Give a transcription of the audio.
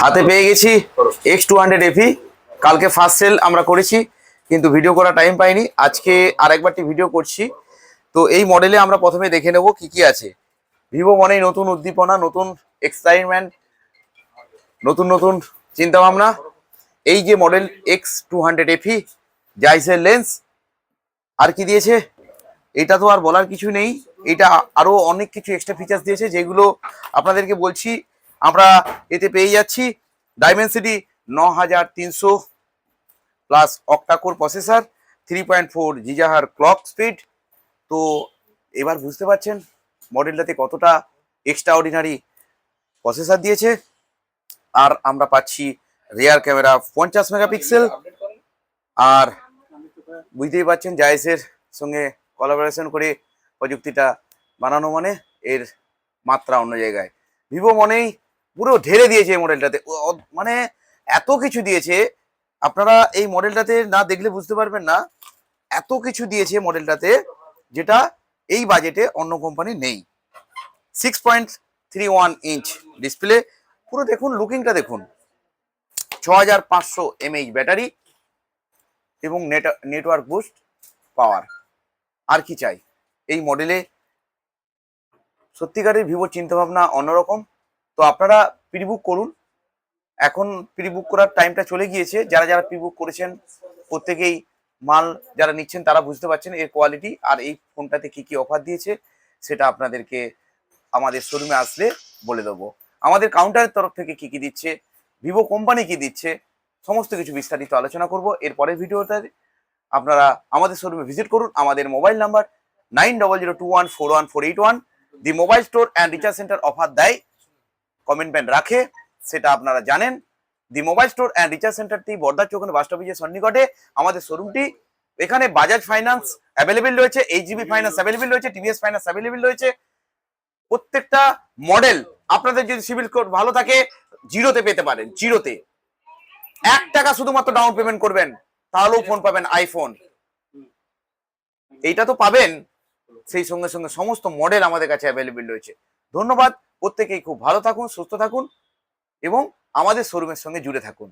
হাতে পেয়ে গেছি X200 FE। কালকে ফার্স্ট সেল আমরা করেছি, কিন্তু ভিডিও করার টাইম পাইনি। আজকে আরেকবারটি ভিডিও করছি। তো এই মডেলে আমরা প্রথমে দেখে নেব কি কি আছে। ভিভো মনেই নতুন উদ্দীপনা, নতুন এক্সাইটমেন্ট, নতুন নতুন চিন্তা ভাবনা। এই যে মডেল X200 FE, জাইসের লেন্স, আর কি দিয়েছে এটা তো আর বলার কিছু নেই। এটা আরো অনেক কিছু এক্সট্রা ফিচার্স দিয়েছে, যেগুলো আপনাদেরকে বলছি। আমরা এতে পেয়ে যাচ্ছি Dimensity 9300 plus octa-core processor, 3.4 GHz clock speed. তো এবার বুঝতে পারছেন মডেলটাতে কতটা এক্সট্রা অর্ডিনারি প্রসেসর দিয়েছে। আর আমরা পাচ্ছি রিয়ার ক্যামেরা 50 মেগাপিক্সেল। আর বুঝতেই পারছেন জাইসের সঙ্গে কোলাবোরেশন করে প্রযুক্তিটা বানানো মানে এর মাত্রা অন্য জায়গায়। ভিভো মনেই পুরো ঢেলে দিয়েছে এই মডেলটাতে, মানে এত কিছু দিয়েছে। আপনারা এই মডেলটাতে না দেখলে বুঝতে পারবেন না, এত কিছু দিয়েছে মডেলটাতে যেটা এই বাজেটে অন্য কোম্পানি নেই। 6.31 ইঞ্চ ডিসপ্লে, পুরো দেখুন লুকিংটা দেখুন। 6500 mAh ব্যাটারি এবং নেটওয়ার্ক বুস্ট পাওয়ার। আর কি চাই এই মডেলে? সত্যিকারের ভিভোর চিন্তাভাবনা অন্যরকম। তো আপনারা প্রি বুক করুন, এখন প্রি বুক করার টাইমটা চলে গিয়েছে। যারা যারা প্রি বুক করেছেন প্রত্যেকেই মাল যারা নিচ্ছেন তারা বুঝতে পারছেন এর কোয়ালিটি। আর এই ফোনটাতে কি কি অফার দিয়েছে সেটা আপনাদেরকে আমাদের শোরুমে আসলে বলে দেবো। আমাদের কাউন্টারের তরফ থেকে কি কি দিচ্ছে, ভিভো কোম্পানি কি দিচ্ছে, সমস্ত কিছু বিস্তারিত আলোচনা করব এর পরের ভিডিওতে। আপনারা আমাদের শোরুমে ভিজিট করুন। আমাদের mobile number 9002141481। The mobile store and recharge centre offer দেয়, কমিটমেন্ট রাখে, সেটা আপনারা জানেন। দি মোবাইল স্টোর অ্যান্ড রিচার্জ সেন্টারটি বর্দার চৌকানে বাস স্টপেজের সন্নিকটে আমাদের শোরুমটি। এখানে বাজাজ ফাইন্যান্স অ্যাভেলেবেল রয়েছে, এইচডিবি ফাইন্যান্স অ্যাভেলেবেল রয়েছে, টিভিএস ফাইন্যান্স অ্যাভেলেবেল রয়েছে। প্রত্যেকটা মডেল আপনাদের যদি সিভিল স্কোর ভালো থাকে জিরোতে পেতে পারেন। জিরোতে 1 টাকা শুধুমাত্র ডাউন পেমেন্ট করবেন, তাহলেও ফোন পাবেন আইফোন। এইটা তো পাবেন, সেই সঙ্গে সঙ্গে সমস্ত মডেল আমাদের কাছে অ্যাভেলেবেল রয়েছে। ধন্যবাদ, প্রত্যেকেই খুব ভালো থাকুন, সুস্থ থাকুন এবং আমাদের শোরুমের সঙ্গে জুড়ে থাকুন।